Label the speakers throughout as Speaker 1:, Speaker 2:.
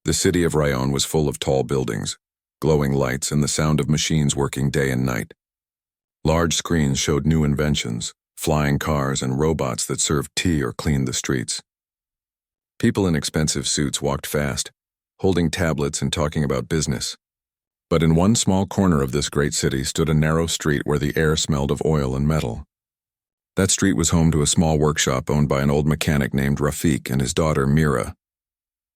Speaker 1: The city of Rayon was full of tall buildings, glowing lights, and the sound of machines working day and night. Large screens showed new inventions, flying cars and robots that served tea or cleaned the streets. People in expensive suits walked fast, holding tablets and talking about business. But in one small corner of this great city stood a narrow street where the air smelled of oil and metal. That street was home to a small workshop owned by an old mechanic named Rafik and his daughter Mira.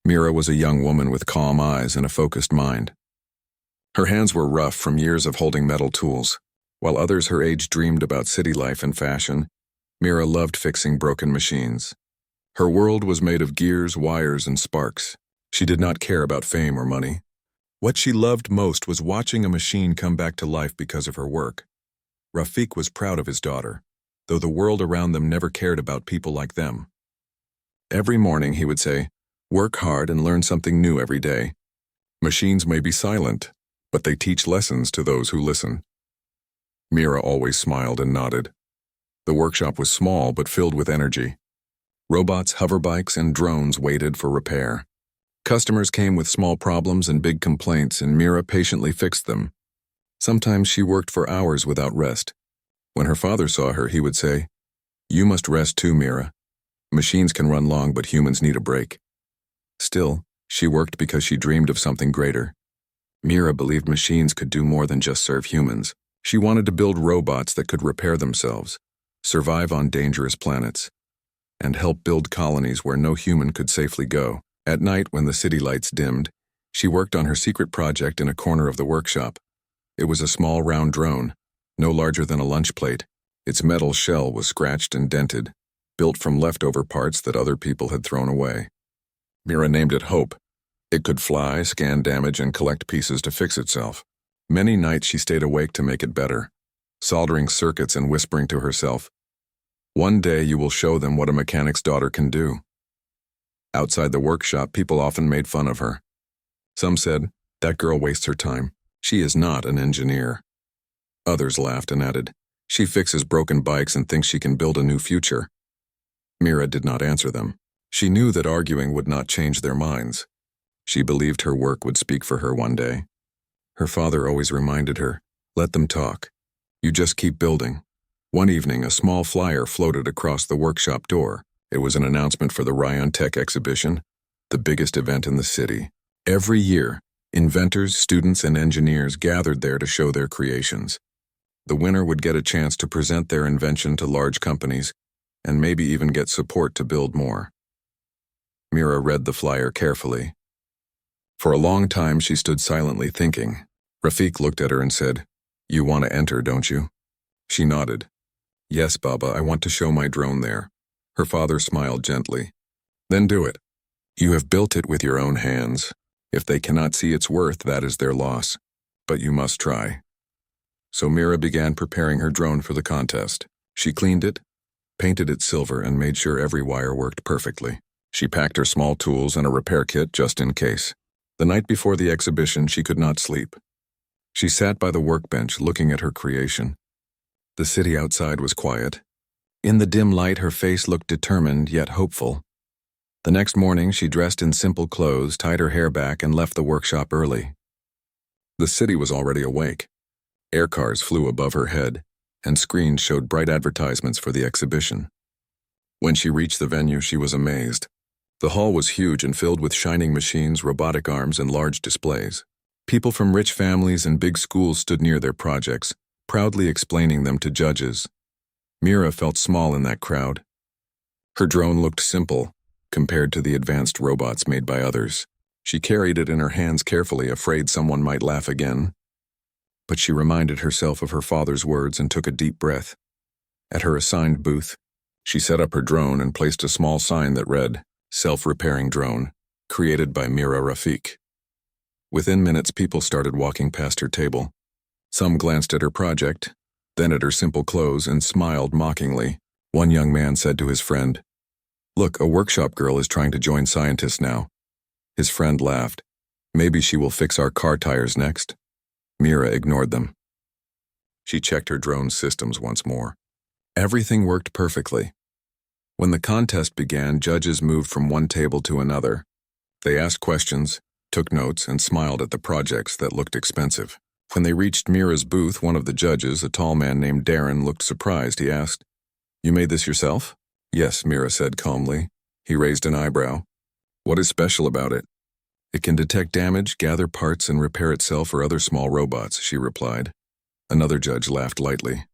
Speaker 1: Mira was a young woman with calm eyes and a focused mind. Her hands were rough from years of holding metal tools. While others her age dreamed about city life and fashion, Mira loved fixing broken machines. Her world was made of gears, wires, and sparks. She did not care about fame or money. What she loved most was watching a machine come back to life because of her work. Rafik was proud of his daughter, though the world around them never cared about people like them. Every morning he would say, "Work hard and learn something new every day. Machines may be silent, but they teach lessons to those who listen." Mira always smiled and nodded. The workshop was small but filled with energy. Robots, hoverbikes, and drones waited for repair. Customers came with small problems and big complaints, and Mira patiently fixed them. Sometimes she worked for hours without rest. When her father saw her, he would say, "You must rest too, Mira. Machines can run long, but humans need a break." Still, she worked because she dreamed of something greater. Mira believed machines could do more than just serve humans. She wanted to build robots that could repair themselves, survive on dangerous planets, and help build colonies where no human could safely go. At night, when the city lights dimmed, she worked on her secret project in a corner of the workshop. It was a small round drone, no larger than a lunch plate. Its metal shell was scratched and dented, built from leftover parts that other people had thrown away. Mira named it Hope. It could fly, scan damage, and collect pieces to fix itself. Many nights she stayed awake to make it better, soldering circuits and whispering to herself, "One day you will show them what a mechanic's daughter can do." Outside the workshop, people often made fun of her. Some said, "That girl wastes her time. She is not an engineer." Others laughed and added, "She fixes broken bikes and thinks she can build a new future." Mira did not answer them. She knew that arguing would not change their minds. She believed her work would speak for her one day. Her father always reminded her, "Let them talk. You just keep building." One evening, a small flyer floated across the workshop door. It was an announcement for the Rayon Tech exhibition, the biggest event in the city. Every year, inventors, students, and engineers gathered there to show their creations. The winner would get a chance to present their invention to large companies and maybe even get support to build more. Mira read the flyer carefully. For a long time, she stood silently thinking. Rafik looked at her and said, "You want to enter, don't you?" She nodded. "Yes, Baba, I want to show my drone there." Her father smiled gently. "Then do it. You have built it with your own hands. If they cannot see its worth, that is their loss. But you must try." So Mira began preparing her drone for the contest. She cleaned it, painted it silver, and made sure every wire worked perfectly. She packed her small tools and a repair kit just in case. The night before the exhibition, she could not sleep. She sat by the workbench looking at her creation. The city outside was quiet. In the dim light, her face looked determined yet hopeful. The next morning, she dressed in simple clothes, tied her hair back, and left the workshop early. The city was already awake. Air cars flew above her head, and screens showed bright advertisements for the exhibition. When she reached the venue, she was amazed. The hall was huge and filled with shining machines, robotic arms, and large displays. People from rich families and big schools stood near their projects, proudly explaining them to judges. Mira felt small in that crowd. Her drone looked simple compared to the advanced robots made by others. She carried it in her hands carefully, afraid someone might laugh again. But she reminded herself of her father's words and took a deep breath. At her assigned booth, she set up her drone and placed a small sign that read, "Self-repairing drone, created by Mira Rafik." Within minutes, people started walking past her table. Some glanced at her project, then at her simple clothes, and smiled mockingly. One young man said to his friend, "Look, a workshop girl is trying to join scientists now." His friend laughed. "Maybe she will fix our car tires next." Mira ignored them. She checked her drone's systems once more. Everything worked perfectly. When the contest began, judges moved from one table to another. They asked questions, took notes, and smiled at the projects that looked expensive. When they reached Mira's booth, one of the judges, a tall man named Darren, looked surprised. He asked, "You made this yourself?" "Yes," Mira said calmly. He raised an eyebrow. "What is special about it?" "It can detect damage, gather parts, and repair itself or other small robots," she replied. Another judge laughed lightly.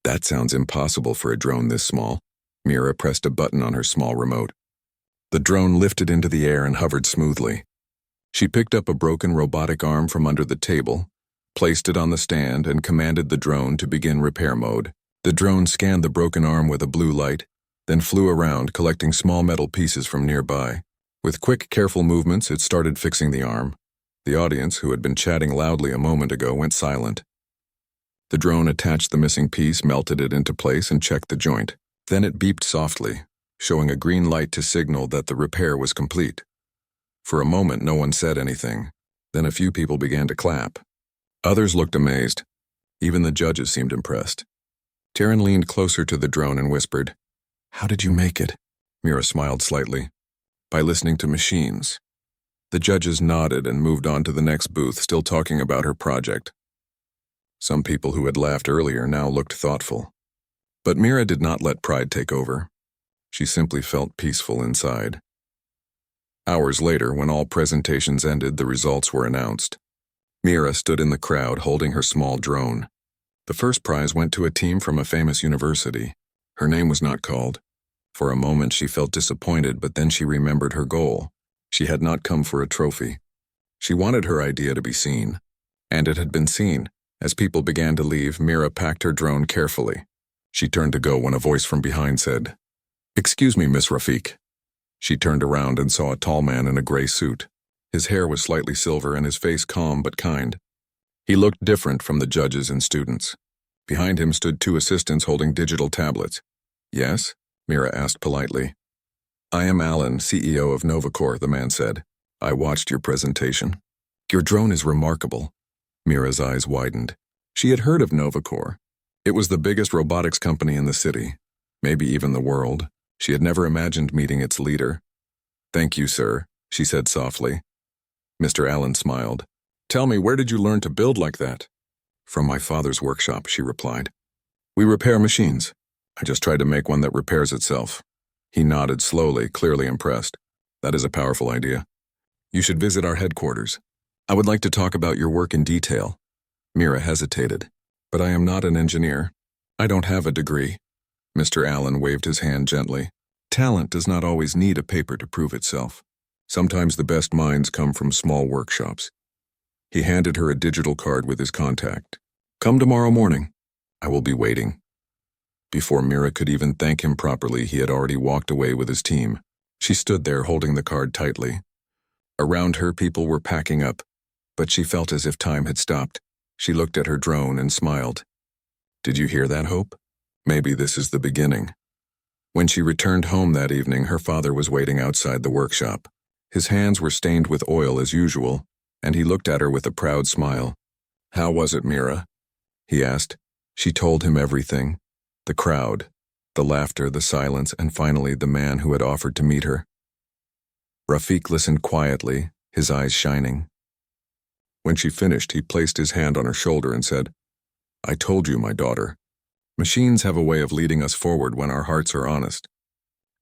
Speaker 1: "That sounds impossible for a drone this small." Mira pressed a button on her small remote. The drone lifted into the air and hovered smoothly. She picked up a broken robotic arm from under the table, placed it on the stand, and commanded the drone to begin repair mode. The drone scanned the broken arm with a blue light, then flew around, collecting small metal pieces from nearby. With quick, careful movements, it started fixing the arm. The audience, who had been chatting loudly a moment ago, went silent. The drone attached the missing piece, melted it into place, and checked the joint. Then it beeped softly, showing a green light to signal that the repair was complete. For a moment, no one said anything. Then a few people began to clap. Others looked amazed. Even the judges seemed impressed. Taryn leaned closer to the drone and whispered, "How did you make it?" Mira smiled slightly. "By listening to machines." The judges nodded and moved on to the next booth, still talking about her project. Some people who had laughed earlier now looked thoughtful. But Mira did not let pride take over. She simply felt peaceful inside. Hours later, when all presentations ended, the results were announced. Mira stood in the crowd holding her small drone. The first prize went to a team from a famous university. Her name was not called. For a moment she felt disappointed, but then she remembered her goal. She had not come for a trophy. She wanted her idea to be seen. And it had been seen. As people began to leave, Mira packed her drone carefully. She turned to go when a voice from behind said, "Excuse me, Miss Rafiq." She turned around and saw a tall man in a gray suit. His hair was slightly silver and his face calm but kind. He looked different from the judges and students. Behind him stood two assistants holding digital tablets. "Yes?" Mira asked politely. "I am Alan, CEO of Novacore," the man said. "I watched your presentation. Your drone is remarkable." Mira's eyes widened. She had heard of Novacore. It was the biggest robotics company in the city, maybe even the world. She had never imagined meeting its leader. "Thank you, sir," she said softly. Mr. Allen smiled. "Tell me, where did you learn to build like that?" "From my father's workshop," she replied. "We repair machines. I just tried to make one that repairs itself." He nodded slowly, clearly impressed. "That is a powerful idea. You should visit our headquarters. I would like to talk about your work in detail." Mira hesitated. "But I am not an engineer. I don't have a degree." Mr. Allen waved his hand gently. "Talent does not always need a paper to prove itself. Sometimes the best minds come from small workshops." He handed her a digital card with his contact. "Come tomorrow morning. I will be waiting." Before Mira could even thank him properly, he had already walked away with his team. She stood there holding the card tightly. Around her, people were packing up, but she felt as if time had stopped. She looked at her drone and smiled. "Did you hear that, Hope? Maybe this is the beginning." When she returned home that evening, her father was waiting outside the workshop. His hands were stained with oil as usual, and he looked at her with a proud smile. "How was it, Mira?" he asked. She told him everything. The crowd, the laughter, the silence, and finally the man who had offered to meet her. Rafiq listened quietly, his eyes shining. When she finished, he placed his hand on her shoulder and said, "I told you, my daughter. Machines have a way of leading us forward when our hearts are honest.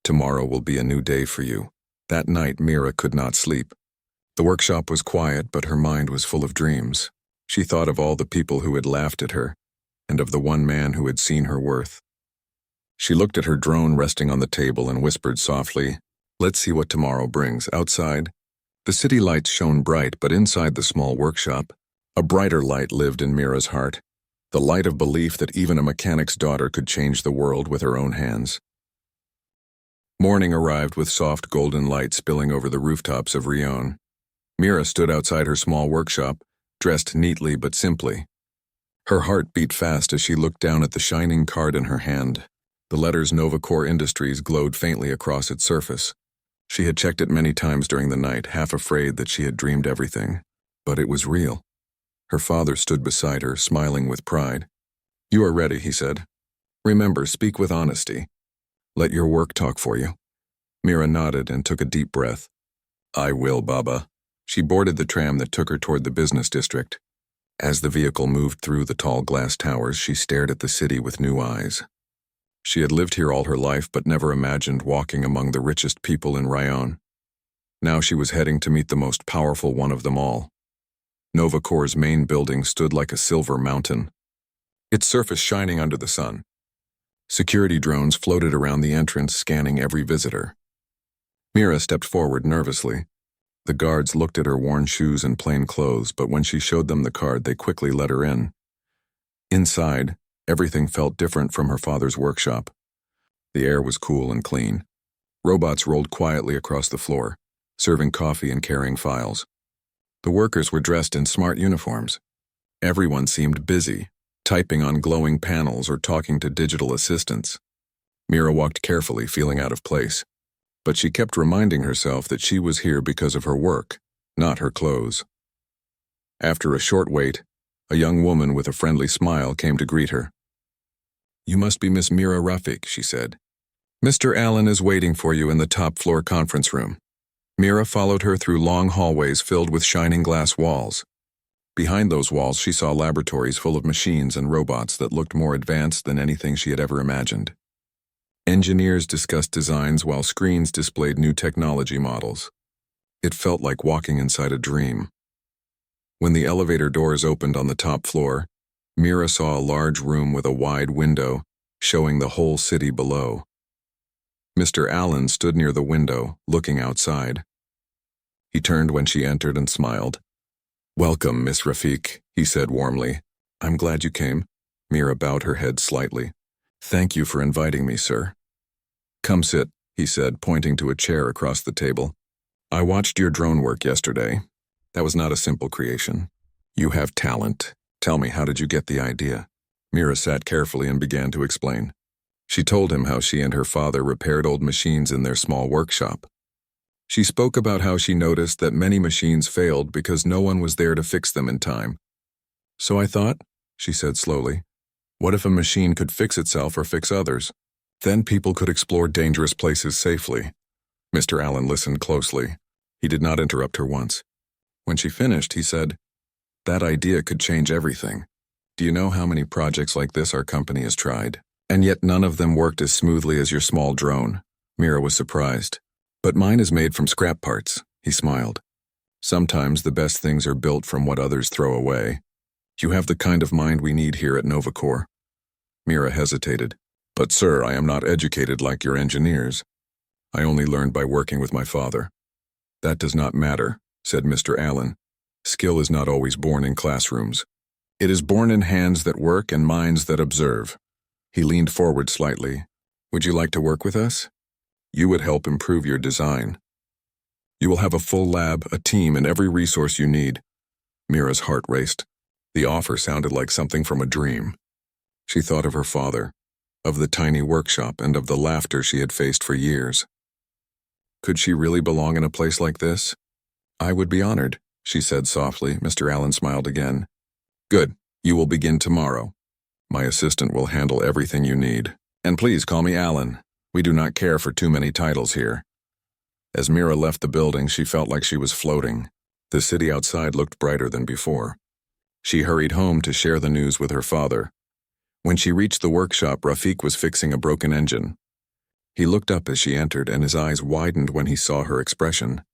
Speaker 1: Tomorrow will be a new day for you." That night, Mira could not sleep. The workshop was quiet, but her mind was full of dreams. She thought of all the people who had laughed at her, and of the one man who had seen her worth. She looked at her drone resting on the table and whispered softly, "Let's see what tomorrow brings." Outside, the city lights shone bright, but inside the small workshop, a brighter light lived in Mira's heart. The light of belief that even a mechanic's daughter could change the world with her own hands. Morning arrived with soft golden light spilling over the rooftops of Rion. Mira stood outside her small workshop, dressed neatly but simply. Her heart beat fast as she looked down at the shining card in her hand. The letters Novacore Industries glowed faintly across its surface. She had checked it many times during the night, half afraid that she had dreamed everything. But it was real. Her father stood beside her, smiling with pride. "You are ready," he said. "Remember, speak with honesty. Let your work talk for you." Mira nodded and took a deep breath. "I will, Baba." She boarded the tram that took her toward the business district. As the vehicle moved through the tall glass towers, she stared at the city with new eyes. She had lived here all her life but never imagined walking among the richest people in Rayon. Now she was heading to meet the most powerful one of them all. Novacor's main building stood like a silver mountain, its surface shining under the sun. Security drones floated around the entrance, scanning every visitor. Mira stepped forward nervously. The guards looked at her worn shoes and plain clothes, but when she showed them the card, they quickly let her in. Inside, everything felt different from her father's workshop. The air was cool and clean. Robots rolled quietly across the floor, serving coffee and carrying files. The workers were dressed in smart uniforms. Everyone seemed busy, typing on glowing panels or talking to digital assistants. Mira walked carefully, feeling out of place. But she kept reminding herself that she was here because of her work, not her clothes. After a short wait, a young woman with a friendly smile came to greet her. "You must be Miss Mira Rafik," she said. "Mr. Allen is waiting for you in the top-floor conference room." Mira followed her through long hallways filled with shining glass walls. Behind those walls, she saw laboratories full of machines and robots that looked more advanced than anything she had ever imagined. Engineers discussed designs while screens displayed new technology models. It felt like walking inside a dream. When the elevator doors opened on the top floor, Mira saw a large room with a wide window, showing the whole city below. Mr. Allen stood near the window, looking outside. He turned when she entered and smiled. "Welcome, Miss Rafik," he said warmly. "I'm glad you came." Mira bowed her head slightly. "Thank you for inviting me, sir." "Come sit," he said, pointing to a chair across the table. "I watched your drone work yesterday. That was not a simple creation. You have talent. Tell me, how did you get the idea?" Mira sat carefully and began to explain. She told him how she and her father repaired old machines in their small workshop. She spoke about how she noticed that many machines failed because no one was there to fix them in time. "So I thought," she said slowly, "what if a machine could fix itself or fix others? Then people could explore dangerous places safely." Mr. Allen listened closely. He did not interrupt her once. When she finished, he said, "That idea could change everything. Do you know how many projects like this our company has tried? And yet none of them worked as smoothly as your small drone." Mira was surprised. "But mine is made from scrap parts," he smiled. "Sometimes the best things are built from what others throw away. You have the kind of mind we need here at Novacor." Mira hesitated. "But sir, I am not educated like your engineers. I only learned by working with my father." "That does not matter," said Mr. Allen. "Skill is not always born in classrooms. It is born in hands that work and minds that observe." He leaned forward slightly. "Would you like to work with us? You would help improve your design. You will have a full lab, a team, and every resource you need." Mira's heart raced. The offer sounded like something from a dream. She thought of her father, of the tiny workshop, and of the laughter she had faced for years. Could she really belong in a place like this? "I would be honored," she said softly. Mr. Allen smiled again. "Good. You will begin tomorrow. My assistant will handle everything you need. And please call me Allen. We do not care for too many titles here." As Mira left the building, she felt like she was floating. The city outside looked brighter than before. She hurried home to share the news with her father. When she reached the workshop, Rafik was fixing a broken engine. He looked up as she entered, and his eyes widened when he saw her expression.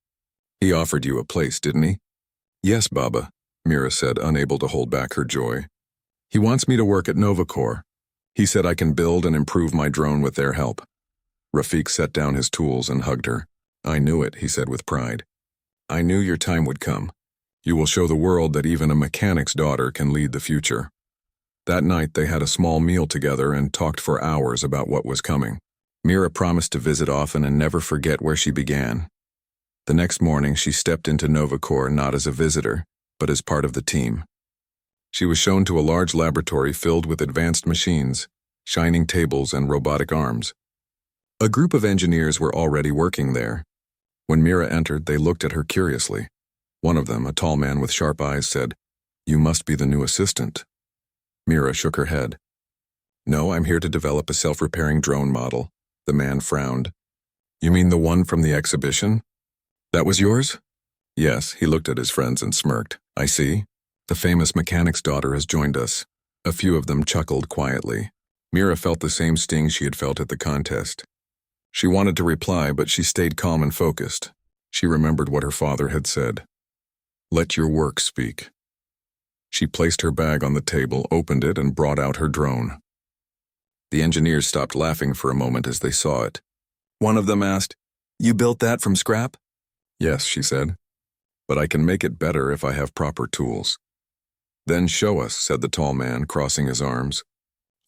Speaker 1: "He offered you a place, didn't he?" "Yes, Baba," Mira said, unable to hold back her joy. "He wants me to work at Novacor. He said I can build and improve my drone with their help." Rafik set down his tools and hugged her. "I knew it," he said with pride. "I knew your time would come. You will show the world that even a mechanic's daughter can lead the future." That night they had a small meal together and talked for hours about what was coming. Mira promised to visit often and never forget where she began. The next morning she stepped into Novacor not as a visitor, but as part of the team. She was shown to a large laboratory filled with advanced machines, shining tables, and robotic arms. A group of engineers were already working there. When Mira entered, they looked at her curiously. One of them, a tall man with sharp eyes, said, "You must be the new assistant." Mira shook her head. "No, I'm here to develop a self-repairing drone model." The man frowned. "You mean the one from the exhibition? That was yours?" Yes, he looked at his friends and smirked. I see. The famous mechanic's daughter has joined us. A few of them chuckled quietly. Mira felt the same sting she had felt at the contest. She wanted to reply, but she stayed calm and focused. She remembered what her father had said. Let your work speak. She placed her bag on the table, opened it, and brought out her drone. The engineers stopped laughing for a moment as they saw it. One of them asked, "You built that from scrap?" Yes, she said. But I can make it better if I have proper tools. Then show us, said the tall man, crossing his arms.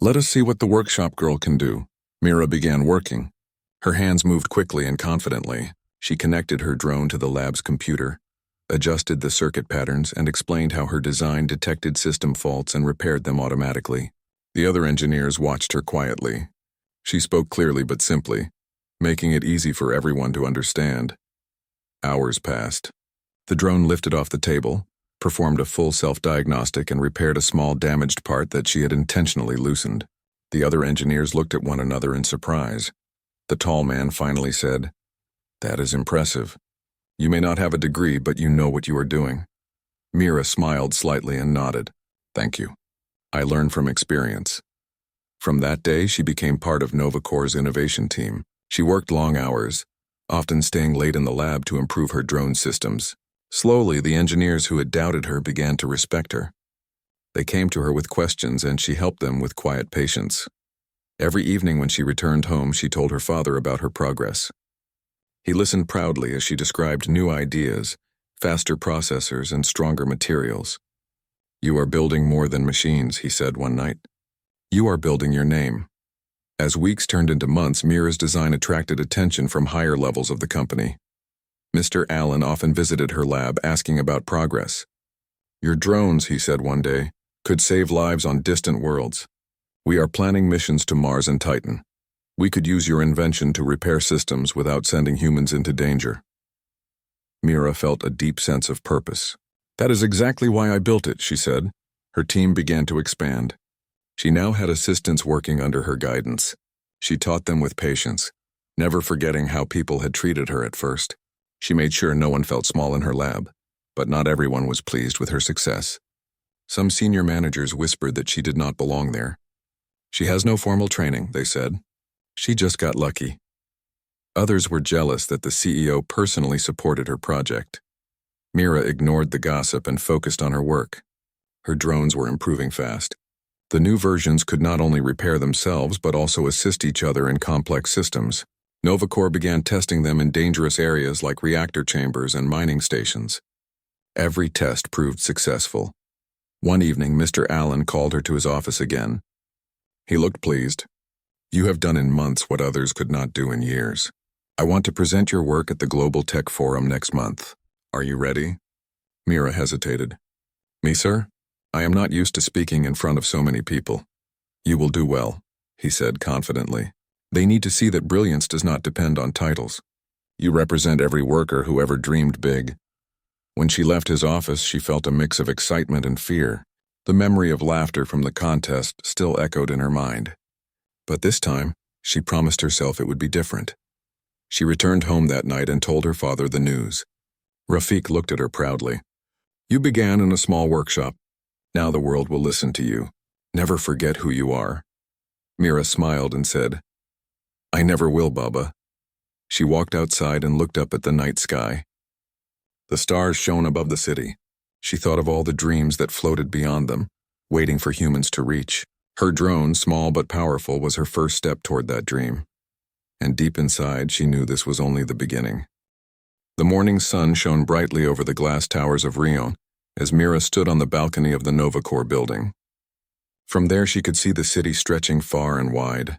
Speaker 1: Let us see what the workshop girl can do. Mira began working. Her hands moved quickly and confidently. She connected her drone to the lab's computer, adjusted the circuit patterns, and explained how her design detected system faults and repaired them automatically. The other engineers watched her quietly. She spoke clearly but simply, making it easy for everyone to understand. Hours passed. The drone lifted off the table, performed a full self-diagnostic, and repaired a small damaged part that she had intentionally loosened. The other engineers looked at one another in surprise. The tall man finally said, "That is impressive. You may not have a degree, but you know what you are doing." Mira smiled slightly and nodded. Thank you. I learned from experience. From that day, she became part of NovaCore's innovation team. She worked long hours, often staying late in the lab to improve her drone systems. Slowly, the engineers who had doubted her began to respect her. They came to her with questions, and she helped them with quiet patience. Every evening when she returned home, she told her father about her progress. He listened proudly as she described new ideas, faster processors, and stronger materials. You are building more than machines, he said one night. You are building your name. As weeks turned into months, Mira's design attracted attention from higher levels of the company. Mr. Allen often visited her lab asking about progress. Your drones, he said one day, could save lives on distant worlds. We are planning missions to Mars and Titan. We could use your invention to repair systems without sending humans into danger. Mira felt a deep sense of purpose. That is exactly why I built it, she said. Her team began to expand. She now had assistants working under her guidance. She taught them with patience, never forgetting how people had treated her at first. She made sure no one felt small in her lab, but not everyone was pleased with her success. Some senior managers whispered that she did not belong there. She has no formal training, they said. She just got lucky. Others were jealous that the CEO personally supported her project. Mira ignored the gossip and focused on her work. Her drones were improving fast. The new versions could not only repair themselves but also assist each other in complex systems. NovaCore began testing them in dangerous areas like reactor chambers and mining stations. Every test proved successful. One evening, Mr. Allen called her to his office again. He looked pleased. You have done in months what others could not do in years. I want to present your work at the Global Tech Forum next month. Are you ready? Mira hesitated. Me, sir? I am not used to speaking in front of so many people. You will do well, he said confidently. They need to see that brilliance does not depend on titles. You represent every worker who ever dreamed big. When she left his office, she felt a mix of excitement and fear. The memory of laughter from the contest still echoed in her mind. But this time, she promised herself it would be different. She returned home that night and told her father the news. Rafiq looked at her proudly. You began in a small workshop. Now the world will listen to you. Never forget who you are. Mira smiled and said, I never will, Baba. She walked outside and looked up at the night sky. The stars shone above the city. She thought of all the dreams that floated beyond them, waiting for humans to reach. Her drone, small but powerful, was her first step toward that dream. And deep inside, she knew this was only the beginning. The morning sun shone brightly over the glass towers of Rion as Mira stood on the balcony of the NovaCore building. From there, she could see the city stretching far and wide,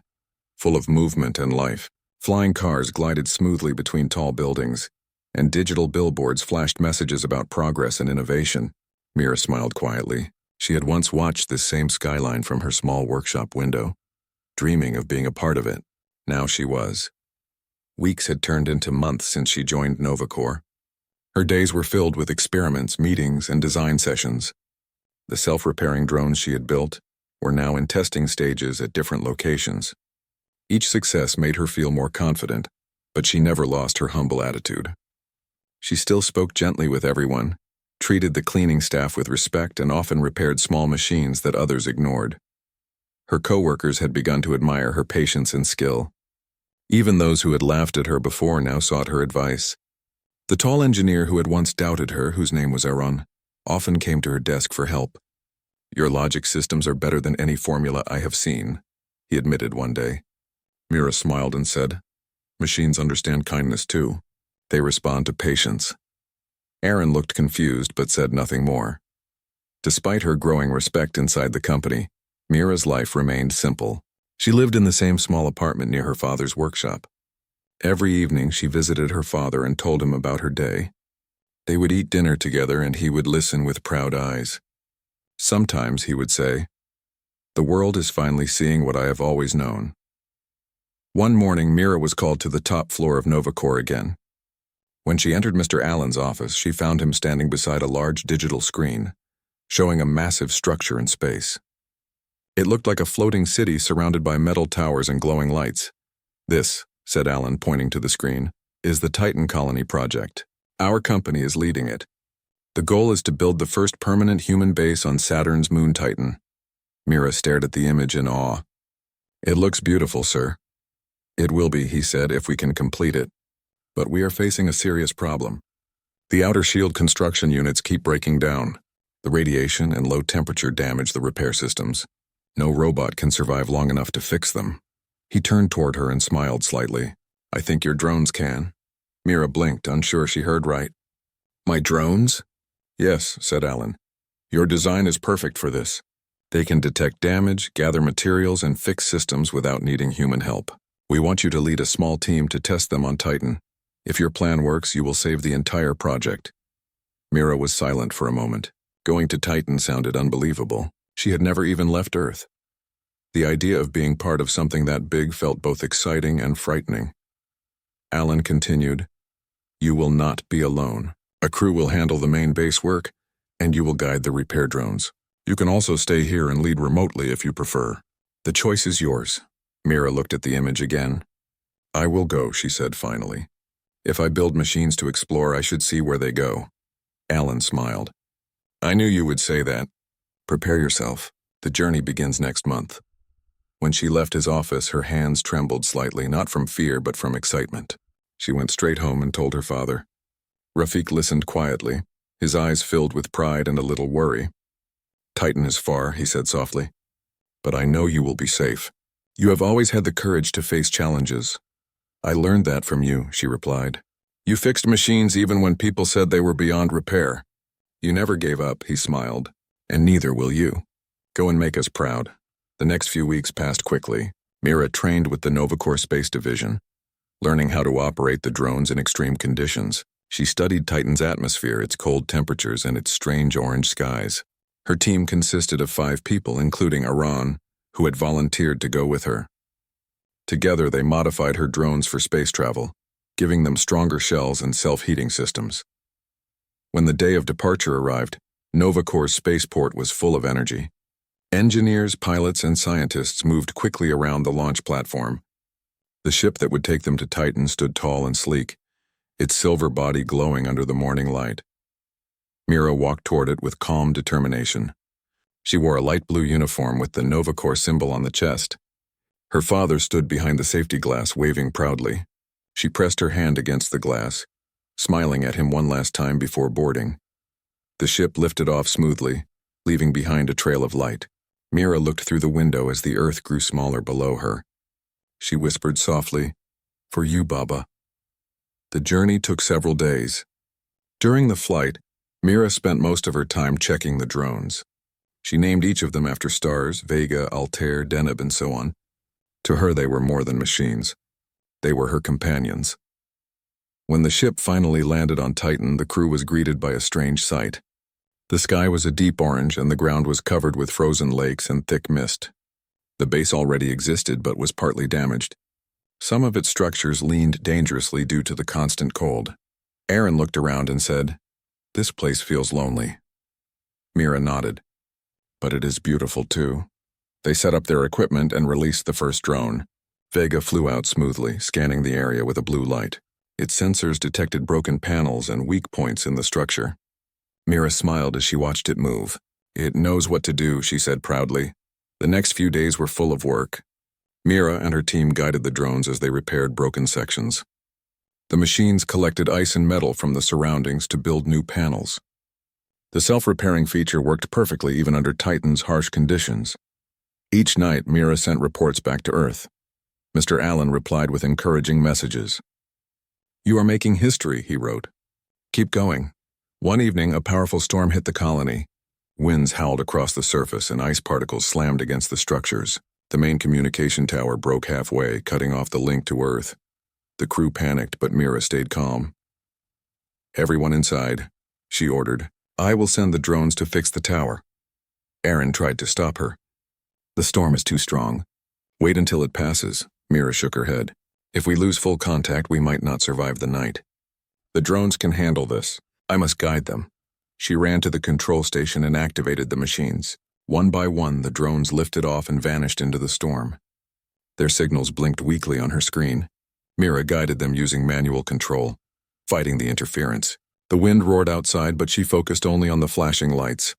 Speaker 1: full of movement and life. Flying cars glided smoothly between tall buildings, and digital billboards flashed messages about progress and innovation. Mira smiled quietly. She had once watched this same skyline from her small workshop window, dreaming of being a part of it. Now she was. Weeks had turned into months since she joined NovaCore. Her days were filled with experiments, meetings, and design sessions. The self-repairing drones she had built were now in testing stages at different locations. Each success made her feel more confident, but she never lost her humble attitude. She still spoke gently with everyone, treated the cleaning staff with respect, and often repaired small machines that others ignored. Her coworkers had begun to admire her patience and skill. Even those who had laughed at her before now sought her advice. The tall engineer who had once doubted her, whose name was Aaron, often came to her desk for help. "Your logic systems are better than any formula I have seen," he admitted one day. Mira smiled and said, "Machines understand kindness too. They respond to patience." Aaron looked confused but said nothing more. Despite her growing respect inside the company, Mira's life remained simple. She lived in the same small apartment near her father's workshop. Every evening she visited her father and told him about her day. They would eat dinner together and he would listen with proud eyes. Sometimes he would say, "The world is finally seeing what I have always known." One morning, Mira was called to the top floor of Novacor again. When she entered Mr. Allen's office, she found him standing beside a large digital screen, showing a massive structure in space. It looked like a floating city surrounded by metal towers and glowing lights. "This," said Allen, pointing to the screen, "is the Titan Colony project. Our company is leading it. The goal is to build the first permanent human base on Saturn's moon Titan." Mira stared at the image in awe. "It looks beautiful, sir." "It will be," he said, "if we can complete it. But we are facing a serious problem. The outer shield construction units keep breaking down. The radiation and low temperature damage the repair systems. No robot can survive long enough to fix them." He turned toward her and smiled slightly. "I think your drones can." Mira blinked, unsure she heard right. "My drones?" "Yes," said Allen. "Your design is perfect for this. They can detect damage, gather materials, and fix systems without needing human help. We want you to lead a small team to test them on Titan. If your plan works, you will save the entire project." Mira was silent for a moment. Going to Titan sounded unbelievable. She had never even left Earth. The idea of being part of something that big felt both exciting and frightening. Allen continued, "You will not be alone. A crew will handle the main base work, and you will guide the repair drones. You can also stay here and lead remotely if you prefer. The choice is yours." Mira looked at the image again. "I will go," she said finally. "If I build machines to explore, I should see where they go." Allen smiled. "I knew you would say that. Prepare yourself. The journey begins next month." When she left his office, her hands trembled slightly, not from fear but from excitement. She went straight home and told her father. Rafik listened quietly, his eyes filled with pride and a little worry. "Titan is far," he said softly, "but I know you will be safe. You have always had the courage to face challenges." "I learned that from you," she replied. "You fixed machines even when people said they were beyond repair. You never gave up," he smiled, "and neither will you. Go and make us proud." The next few weeks passed quickly. Mira trained with the Novacor Space Division, learning how to operate the drones in extreme conditions. She studied Titan's atmosphere, its cold temperatures, and its strange orange skies. Her team consisted of 5 people, including Aaron, who had volunteered to go with her. Together, they modified her drones for space travel, giving them stronger shells and self-heating systems. When the day of departure arrived, Novacor's spaceport was full of energy. Engineers, pilots, and scientists moved quickly around the launch platform. The ship that would take them to Titan stood tall and sleek, its silver body glowing under the morning light. Mira walked toward it with calm determination. She wore a light blue uniform with the Novacor symbol on the chest. Her father stood behind the safety glass, waving proudly. She pressed her hand against the glass, smiling at him one last time before boarding. The ship lifted off smoothly, leaving behind a trail of light. Mira looked through the window as the earth grew smaller below her. She whispered softly, "For you, Baba." The journey took several days. During the flight, Mira spent most of her time checking the drones. She named each of them after stars, Vega, Altair, Deneb, and so on. To her, they were more than machines. They were her companions. When the ship finally landed on Titan, the crew was greeted by a strange sight. The sky was a deep orange, and the ground was covered with frozen lakes and thick mist. The base already existed, but was partly damaged. Some of its structures leaned dangerously due to the constant cold. Aaron looked around and said, "This place feels lonely." Mira nodded. "But it is beautiful too." They set up their equipment and released the first drone. Vega flew out smoothly, scanning the area with a blue light. Its sensors detected broken panels and weak points in the structure. Mira smiled as she watched it move. "It knows what to do," she said proudly. The next few days were full of work. Mira and her team guided the drones as they repaired broken sections. The machines collected ice and metal from the surroundings to build new panels. The self-repairing feature worked perfectly even under Titan's harsh conditions. Each night, Mira sent reports back to Earth. Mr. Allen replied with encouraging messages. "You are making history," he wrote. "Keep going." One evening, a powerful storm hit the colony. Winds howled across the surface and ice particles slammed against the structures. The main communication tower broke halfway, cutting off the link to Earth. The crew panicked, but Mira stayed calm. "Everyone inside," she ordered. "I will send the drones to fix the tower." Aaron tried to stop her. "The storm is too strong. Wait until it passes." Mira shook her head. "If we lose full contact, we might not survive the night. The drones can handle this. I must guide them." She ran to the control station and activated the machines. One by one, the drones lifted off and vanished into the storm. Their signals blinked weakly on her screen. Mira guided them using manual control, fighting the interference. The wind roared outside, but she focused only on the flashing lights.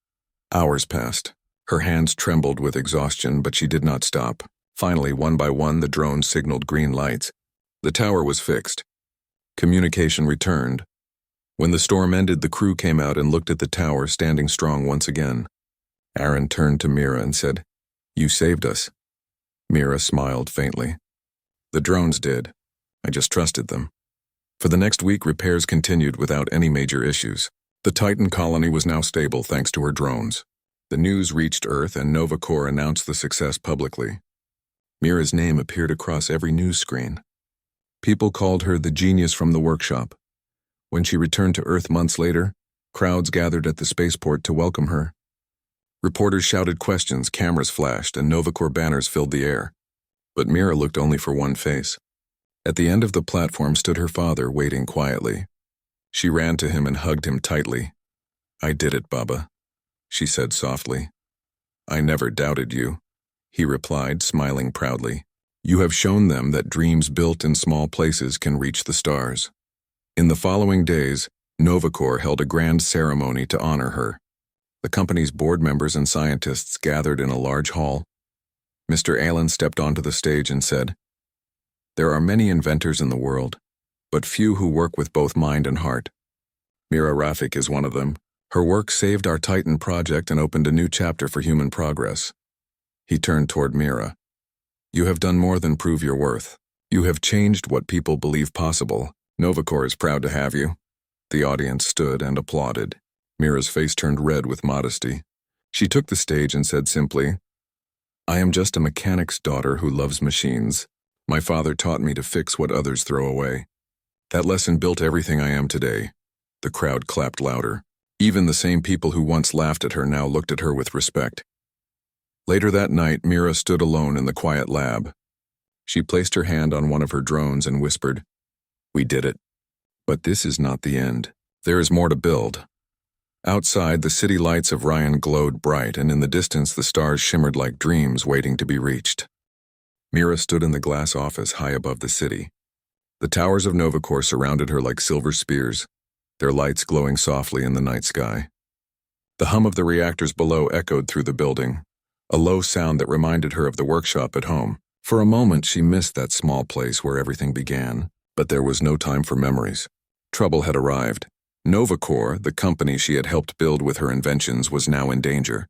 Speaker 1: Hours passed. Her hands trembled with exhaustion, but she did not stop. Finally, one by one, the drones signaled green lights. The tower was fixed. Communication returned. When the storm ended, the crew came out and looked at the tower standing strong once again. Aaron turned to Mira and said, "You saved us." Mira smiled faintly. "The drones did. I just trusted them." For the next week, repairs continued without any major issues. The Titan colony was now stable thanks to her drones. The news reached Earth and NovaCore announced the success publicly. Mira's name appeared across every news screen. People called her the genius from the workshop. When she returned to Earth months later, crowds gathered at the spaceport to welcome her. Reporters shouted questions, cameras flashed, and NovaCore banners filled the air. But Mira looked only for one face. At the end of the platform stood her father, waiting quietly. She ran to him and hugged him tightly. "I did it, Baba," she said softly. "I never doubted you," he replied, smiling proudly. "You have shown them that dreams built in small places can reach the stars." In the following days, NovaCore held a grand ceremony to honor her. The company's board members and scientists gathered in a large hall. Mr. Allen stepped onto the stage and said, "There are many inventors in the world, but few who work with both mind and heart. Mira Rafik is one of them. Her work saved our Titan project and opened a new chapter for human progress." He turned toward Mira. "You have done more than prove your worth. You have changed what people believe possible. NovaCore is proud to have you." The audience stood and applauded. Mira's face turned red with modesty. She took the stage and said simply, "I am just a mechanic's daughter who loves machines. My father taught me to fix what others throw away. That lesson built everything I am today." The crowd clapped louder. Even the same people who once laughed at her now looked at her with respect. Later that night, Mira stood alone in the quiet lab. She placed her hand on one of her drones and whispered, "We did it. But this is not the end. There is more to build." Outside, the city lights of Ryan glowed bright, and in the distance the stars shimmered like dreams waiting to be reached. Mira stood in the glass office high above the city. The towers of NovaCore surrounded her like silver spears, their lights glowing softly in the night sky. The hum of the reactors below echoed through the building, a low sound that reminded her of the workshop at home. For a moment, she missed that small place where everything began, but there was no time for memories. Trouble had arrived. NovaCore, the company she had helped build with her inventions, was now in danger.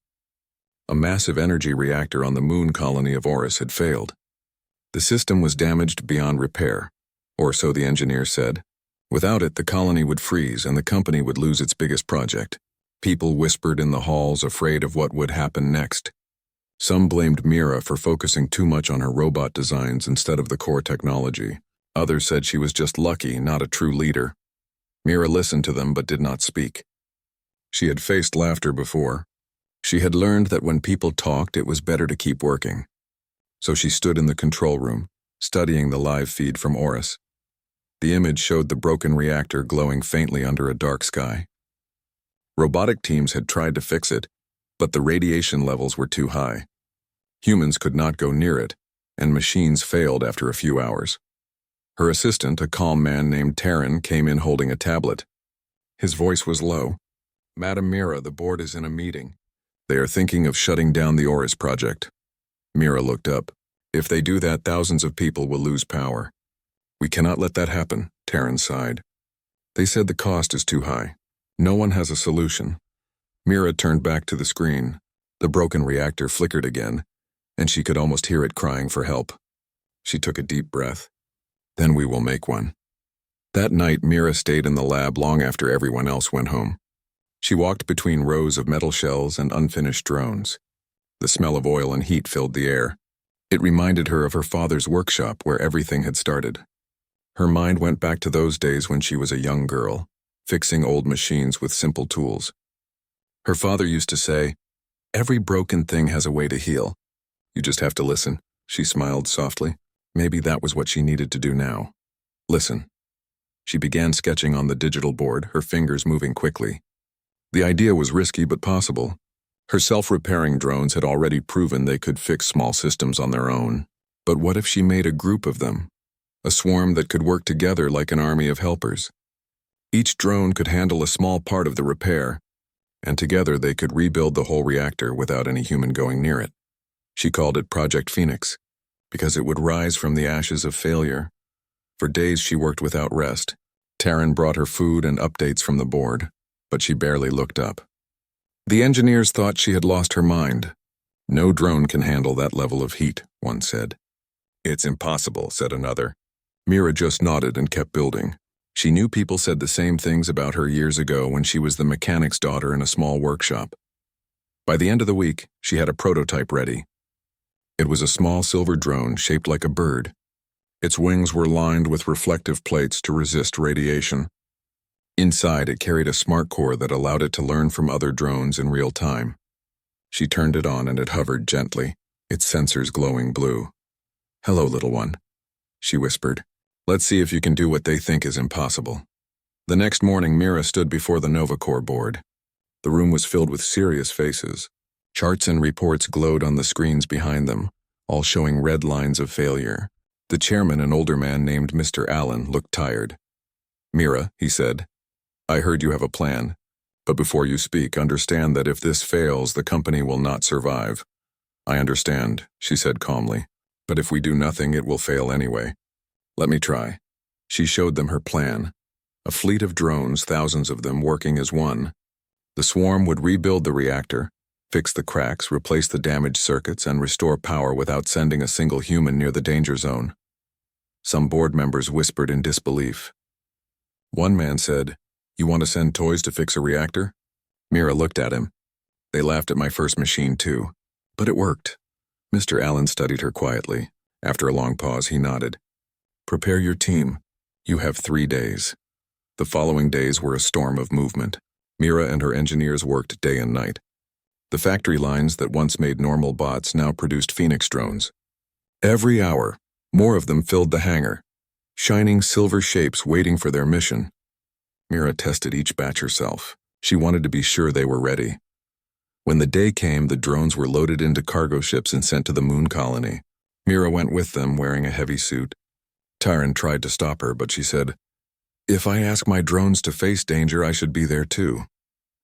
Speaker 1: A massive energy reactor on the moon colony of Oris had failed. The system was damaged beyond repair, or so the engineer said. Without it, the colony would freeze and the company would lose its biggest project. People whispered in the halls, afraid of what would happen next. Some blamed Mira for focusing too much on her robot designs instead of the core technology. Others said she was just lucky, not a true leader. Mira listened to them but did not speak. She had faced laughter before. She had learned that when people talked, it was better to keep working. So she stood in the control room, studying the live feed from Oris. The image showed the broken reactor glowing faintly under a dark sky. Robotic teams had tried to fix it, but the radiation levels were too high. Humans could not go near it, and machines failed after a few hours. Her assistant, a calm man named Taryn, came in holding a tablet. His voice was low. "Madam Mira, the board is in a meeting. They are thinking of shutting down the Oris project." Mira looked up. "If they do that, thousands of people will lose power." "We cannot let that happen," Taryn sighed. "They said the cost is too high. No one has a solution." Mira turned back to the screen. The broken reactor flickered again, and she could almost hear it crying for help. She took a deep breath. "Then we will make one." That night, Mira stayed in the lab long after everyone else went home. She walked between rows of metal shells and unfinished drones. The smell of oil and heat filled the air. It reminded her of her father's workshop where everything had started. Her mind went back to those days when she was a young girl, fixing old machines with simple tools. Her father used to say, "Every broken thing has a way to heal. You just have to listen." She smiled softly. Maybe that was what she needed to do now. Listen. She began sketching on the digital board, her fingers moving quickly. The idea was risky but possible. Her self-repairing drones had already proven they could fix small systems on their own. But what if she made a group of them? A swarm that could work together like an army of helpers. Each drone could handle a small part of the repair, and together they could rebuild the whole reactor without any human going near it. She called it Project Phoenix, because it would rise from the ashes of failure. For days she worked without rest. Taryn brought her food and updates from the board, but she barely looked up. The engineers thought she had lost her mind. "No drone can handle that level of heat," one said. "It's impossible," said another. Mira just nodded and kept building. She knew people said the same things about her years ago when she was the mechanic's daughter in a small workshop. By the end of the week, she had a prototype ready. It was a small silver drone shaped like a bird. Its wings were lined with reflective plates to resist radiation. Inside, it carried a smart core that allowed it to learn from other drones in real time. She turned it on and it hovered gently, its sensors glowing blue. "Hello, little one," she whispered. "Let's see if you can do what they think is impossible." The next morning, Mira stood before the NovaCore board. The room was filled with serious faces. Charts and reports glowed on the screens behind them, all showing red lines of failure. The chairman, an older man named Mr. Allen, looked tired. "Mira," he said, "I heard you have a plan, but before you speak, understand that if this fails, the company will not survive." "I understand," she said calmly, "but if we do nothing, it will fail anyway. Let me try." She showed them her plan. A fleet of drones, thousands of them working as one. The swarm would rebuild the reactor, fix the cracks, replace the damaged circuits, and restore power without sending a single human near the danger zone. Some board members whispered in disbelief. One man said, "You want to send toys to fix a reactor?" Mira looked at him. "They laughed at my first machine too. But it worked." Mr. Allen studied her quietly. After a long pause, he nodded. "Prepare your team. You have 3 days." The following days were a storm of movement. Mira and her engineers worked day and night. The factory lines that once made normal bots now produced Phoenix drones. Every hour, more of them filled the hangar, shining silver shapes waiting for their mission. Mira tested each batch herself. She wanted to be sure they were ready. When the day came, the drones were loaded into cargo ships and sent to the moon colony. Mira went with them, wearing a heavy suit. Taryn tried to stop her, but she said, "If I ask my drones to face danger, I should be there too."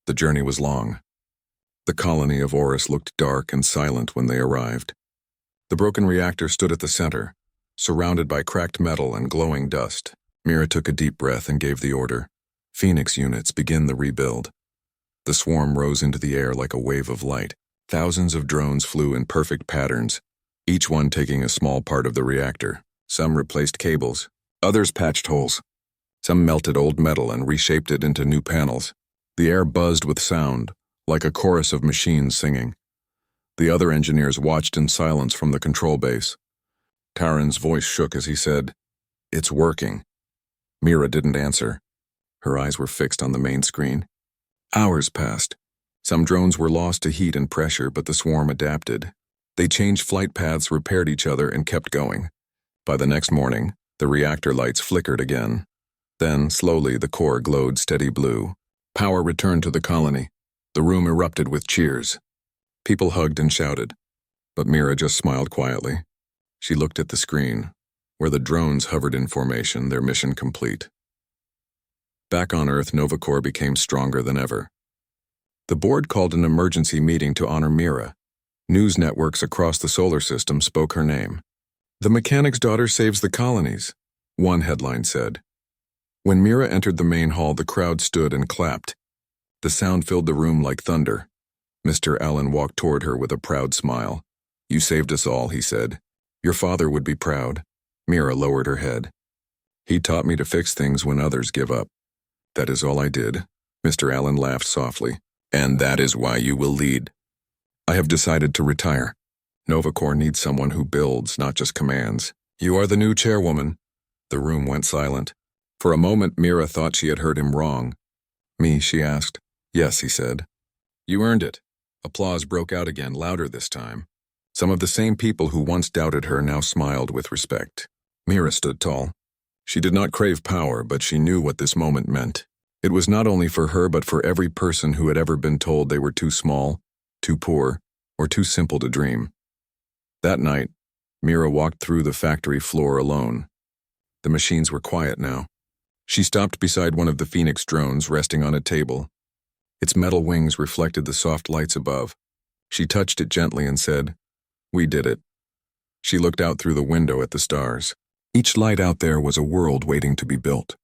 Speaker 1: The journey was long. The colony of Oris looked dark and silent when they arrived. The broken reactor stood at the center, surrounded by cracked metal and glowing dust. Mira took a deep breath and gave the order, "Phoenix units, begin the rebuild." The swarm rose into the air like a wave of light. Thousands of drones flew in perfect patterns, each one taking a small part of the reactor. Some replaced cables, others patched holes. Some melted old metal and reshaped it into new panels. The air buzzed with sound, like a chorus of machines singing. The other engineers watched in silence from the control base. Taryn's voice shook as he said, "It's working." Mira didn't answer. Her eyes were fixed on the main screen. Hours passed. Some drones were lost to heat and pressure, but the swarm adapted. They changed flight paths, repaired each other, and kept going. By the next morning, the reactor lights flickered again. Then, slowly, the core glowed steady blue. Power returned to the colony. The room erupted with cheers. People hugged and shouted, but Mira just smiled quietly. She looked at the screen. where the drones hovered in formation, their mission complete. Back on Earth, Novacore became stronger than ever. The board called an emergency meeting to honor Mira. News networks across the solar system spoke her name. "The mechanic's daughter saves the colonies," one headline said. When Mira entered the main hall, the crowd stood and clapped. The sound filled the room like thunder. Mr. Allen walked toward her with a proud smile. "You saved us all," he said. "Your father would be proud." Mira lowered her head. "He taught me to fix things when others give up. That is all I did." Mr. Allen laughed softly. "And that is why you will lead." "I have decided to retire. Novacore needs someone who builds, not just commands. You are the new chairwoman." The room went silent. For a moment, Mira thought she had heard him wrong. "Me?" she asked. "Yes," he said. "You earned it." Applause broke out again, louder this time. Some of the same people who once doubted her now smiled with respect. Mira stood tall. She did not crave power, but she knew what this moment meant. It was not only for her, but for every person who had ever been told they were too small, too poor, or too simple to dream. That night, Mira walked through the factory floor alone. The machines were quiet now. She stopped beside one of the Phoenix drones resting on a table. Its metal wings reflected the soft lights above. She touched it gently and said, "We did it." She looked out through the window at the stars. Each light out there was a world waiting to be built.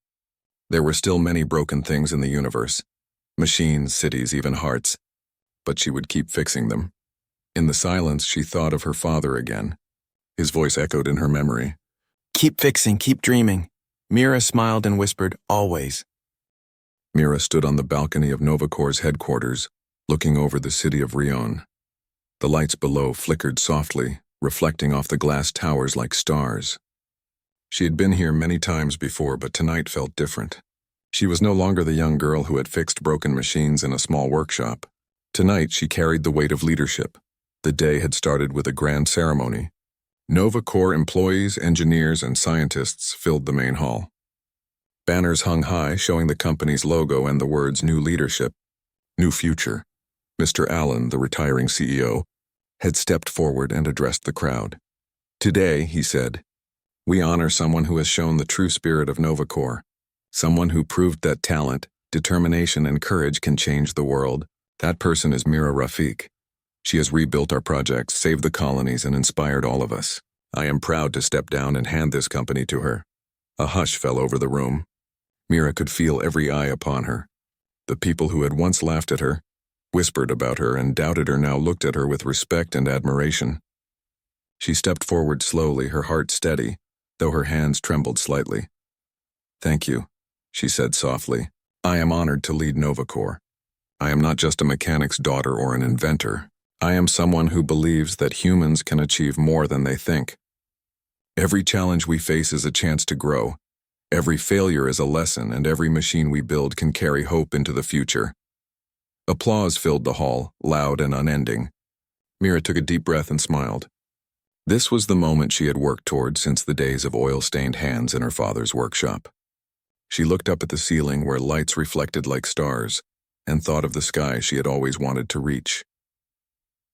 Speaker 1: There were still many broken things in the universe. Machines, cities, even hearts. But she would keep fixing them. In the silence, she thought of her father again. His voice echoed in her memory.
Speaker 2: "Keep fixing, keep dreaming." Mira smiled and whispered, "Always."
Speaker 1: Mira stood on the balcony of Novacore's headquarters, looking over the city of Rion. The lights below flickered softly, reflecting off the glass towers like stars. She had been here many times before, but tonight felt different. She was no longer the young girl who had fixed broken machines in a small workshop. Tonight, she carried the weight of leadership. The day had started with a grand ceremony. Novacore employees, engineers, and scientists filled the main hall. Banners hung high, showing the company's logo and the words "New Leadership, New Future." Mr. Allen, the retiring CEO, had stepped forward and addressed the crowd. "Today," he said, "we honor someone who has shown the true spirit of Novacore, someone who proved that talent, determination, and courage can change the world. That person is Mira Rafiq. She has rebuilt our projects, saved the colonies, and inspired all of us. I am proud to step down and hand this company to her." A hush fell over the room. Mira could feel every eye upon her. The people who had once laughed at her, whispered about her, and doubted her now looked at her with respect and admiration. She stepped forward slowly, her heart steady, though her hands trembled slightly. "Thank you," she said softly. "I am honored to lead Novacore. I am not just a mechanic's daughter or an inventor. I am someone who believes that humans can achieve more than they think. Every challenge we face is a chance to grow. Every failure is a lesson, and every machine we build can carry hope into the future." Applause filled the hall, loud and unending. Mira took a deep breath and smiled. This was the moment she had worked toward since the days of oil-stained hands in her father's workshop. She looked up at the ceiling where lights reflected like stars, and thought of the sky she had always wanted to reach.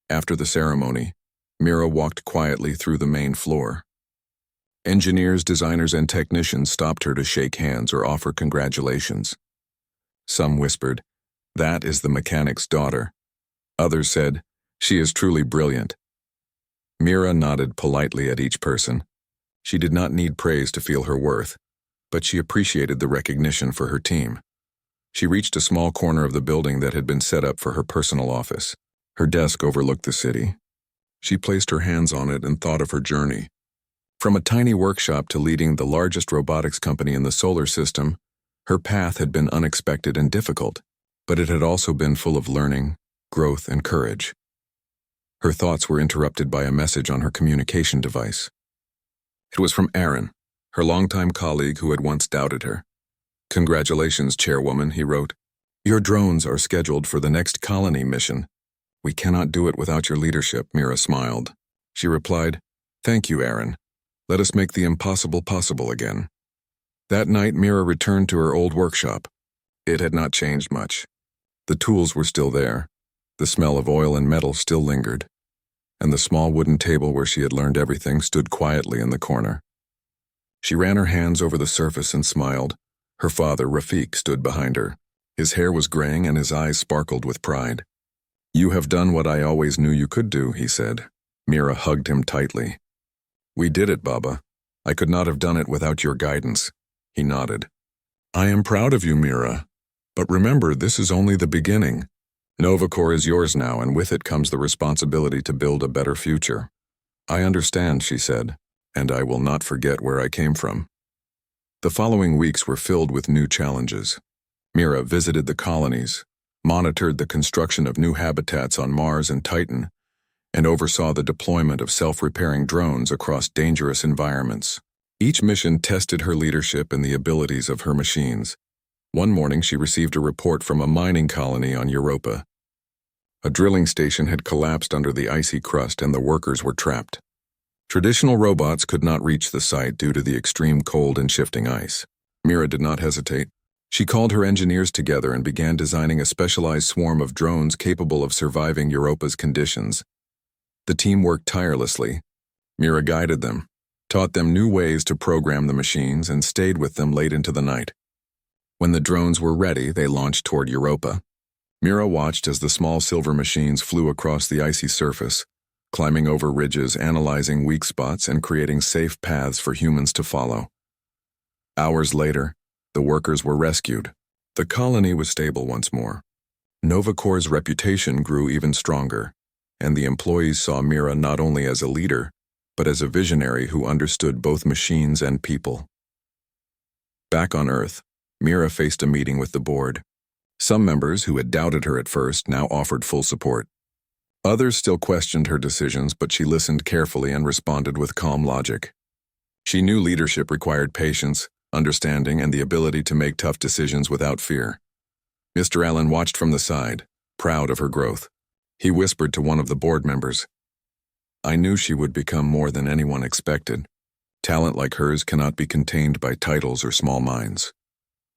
Speaker 1: After the ceremony, Mira walked quietly through the main floor. Engineers, designers, and technicians stopped her to shake hands or offer congratulations. Some whispered, "That is the mechanic's daughter." Others said, "She is truly brilliant." Mira nodded politely at each person. She did not need praise to feel her worth, but she appreciated the recognition for her team. She reached a small corner of the building that had been set up for her personal office. Her desk overlooked the city. She placed her hands on it and thought of her journey. From a tiny workshop to leading the largest robotics company in the solar system, her path had been unexpected and difficult, but it had also been full of learning, growth, and courage. Her thoughts were interrupted by a message on her communication device. It was from Aaron, her longtime colleague who had once doubted her. "Congratulations, Chairwoman," he wrote. "Your drones are scheduled for the next colony mission. We cannot do it without your leadership." Mira smiled. She replied, "Thank you, Aaron. Let us make the impossible possible again." That night, Mira returned to her old workshop. It had not changed much. The tools were still there. The smell of oil and metal still lingered. And the small wooden table where she had learned everything stood quietly in the corner. She ran her hands over the surface and smiled. Her father, Rafiq, stood behind her. His hair was graying and his eyes sparkled with pride. "You have done what I always knew you could do," he said. Mira hugged him tightly. "We did it, Baba. I could not have done it without your guidance." He nodded. "I am proud of you, Mira. But remember, this is only the beginning. Novacor is yours now, and with it comes the responsibility to build a better future." "I understand," she said, "and I will not forget where I came from." The following weeks were filled with new challenges. Mira visited the colonies, monitored the construction of new habitats on Mars and Titan, and oversaw the deployment of self-repairing drones across dangerous environments. Each mission tested her leadership and the abilities of her machines. One morning she received a report from a mining colony on Europa. A drilling station had collapsed under the icy crust and the workers were trapped. Traditional robots could not reach the site due to the extreme cold and shifting ice. Mira did not hesitate. She called her engineers together and began designing a specialized swarm of drones capable of surviving Europa's conditions. The team worked tirelessly. Mira guided them, taught them new ways to program the machines, and stayed with them late into the night. When the drones were ready, they launched toward Europa. Mira watched as the small silver machines flew across the icy surface, climbing over ridges, analyzing weak spots, and creating safe paths for humans to follow. Hours later, the workers were rescued. The colony was stable once more. Novacor's reputation grew even stronger, and the employees saw Mira not only as a leader, but as a visionary who understood both machines and people. Back on Earth, Mira faced a meeting with the board. Some members who had doubted her at first now offered full support. Others still questioned her decisions, but she listened carefully and responded with calm logic. She knew leadership required patience, understanding, and the ability to make tough decisions without fear. Mr. Allen watched from the side, proud of her growth. He whispered to one of the board members, "I knew she would become more than anyone expected. Talent like hers cannot be contained by titles or small minds."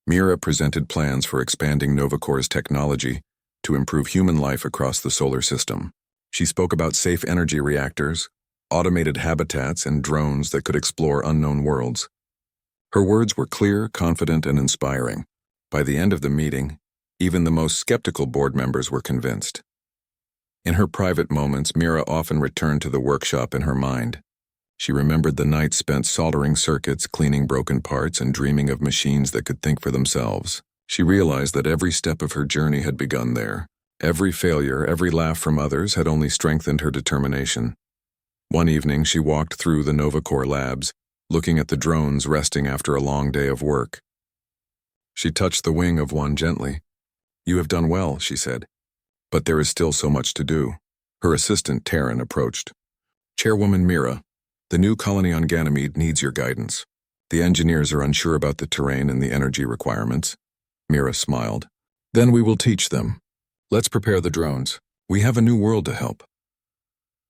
Speaker 1: Mira presented plans for expanding Novacor's technology to improve human life across the solar system. She spoke about safe energy reactors, automated habitats, and drones that could explore unknown worlds. Her words were clear, confident, and inspiring. By the end of the meeting, even the most skeptical board members were convinced. In her private moments, Mira often returned to the workshop in her mind. She remembered the nights spent soldering circuits, cleaning broken parts, and dreaming of machines that could think for themselves. She realized that every step of her journey had begun there. Every failure, every laugh from others had only strengthened her determination. One evening, she walked through the Novacor labs, looking at the drones resting after a long day of work. She touched the wing of one gently. "You have done well," she said. "But there is still so much to do." Her assistant, Taryn, approached. "Chairwoman Mira, the new colony on Ganymede needs your guidance. The engineers are unsure about the terrain and the energy requirements." Mira smiled. "Then we will teach them. Let's prepare the drones. We have a new world to help."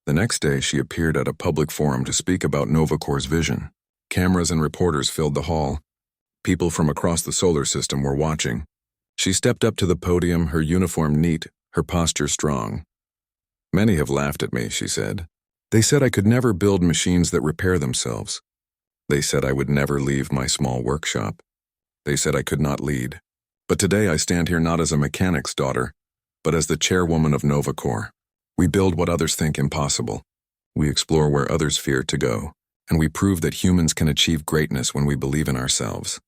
Speaker 1: The next day, she appeared at a public forum to speak about Novacor's vision. Cameras and reporters filled the hall. People from across the solar system were watching. She stepped up to the podium, her uniform neat, her posture strong. "Many have laughed at me," she said. "They said I could never build machines that repair themselves. They said I would never leave my small workshop. They said I could not lead. But today I stand here not as a mechanic's daughter, but as the chairwoman of Novacor. We build what others think impossible. We explore where others fear to go, and we prove that humans can achieve greatness when we believe in ourselves."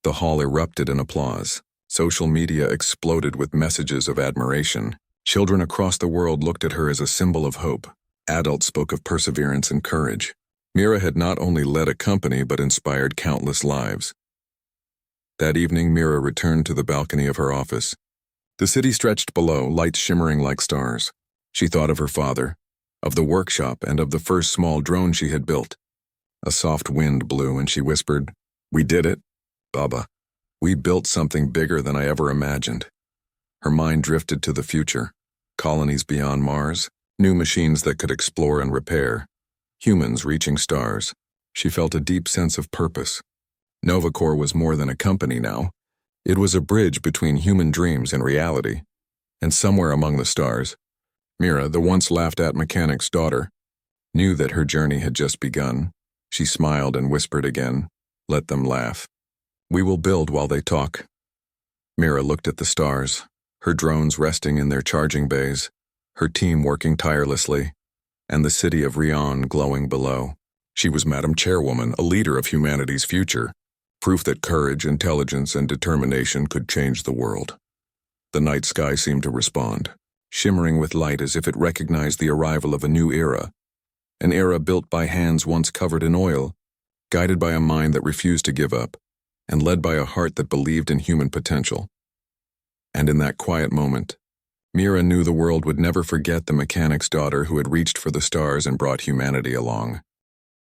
Speaker 1: The hall erupted in applause. Social media exploded with messages of admiration. Children across the world looked at her as a symbol of hope. Adults spoke of perseverance and courage. Mira had not only led a company but inspired countless lives. That evening, Mira returned to the balcony of her office. The city stretched below, lights shimmering like stars. She thought of her father, of the workshop, and of the first small drone she had built. A soft wind blew and she whispered, "We did it, Baba. We built something bigger than I ever imagined." Her mind drifted to the future. Colonies beyond Mars, new machines that could explore and repair, humans reaching stars. She felt a deep sense of purpose. Novacor was more than a company now. It was a bridge between human dreams and reality. And somewhere among the stars, Mira, the once laughed-at mechanic's daughter, knew that her journey had just begun. She smiled and whispered again, "Let them laugh. We will build while they talk." Mira looked at the stars, her drones resting in their charging bays, her team working tirelessly, and the city of Rion glowing below. She was Madam Chairwoman, a leader of humanity's future, proof that courage, intelligence, and determination could change the world. The night sky seemed to respond, shimmering with light as if it recognized the arrival of a new era, an era built by hands once covered in oil, guided by a mind that refused to give up, and led by a heart that believed in human potential. And in that quiet moment, Mira knew the world would never forget the mechanic's daughter who had reached for the stars and brought humanity along.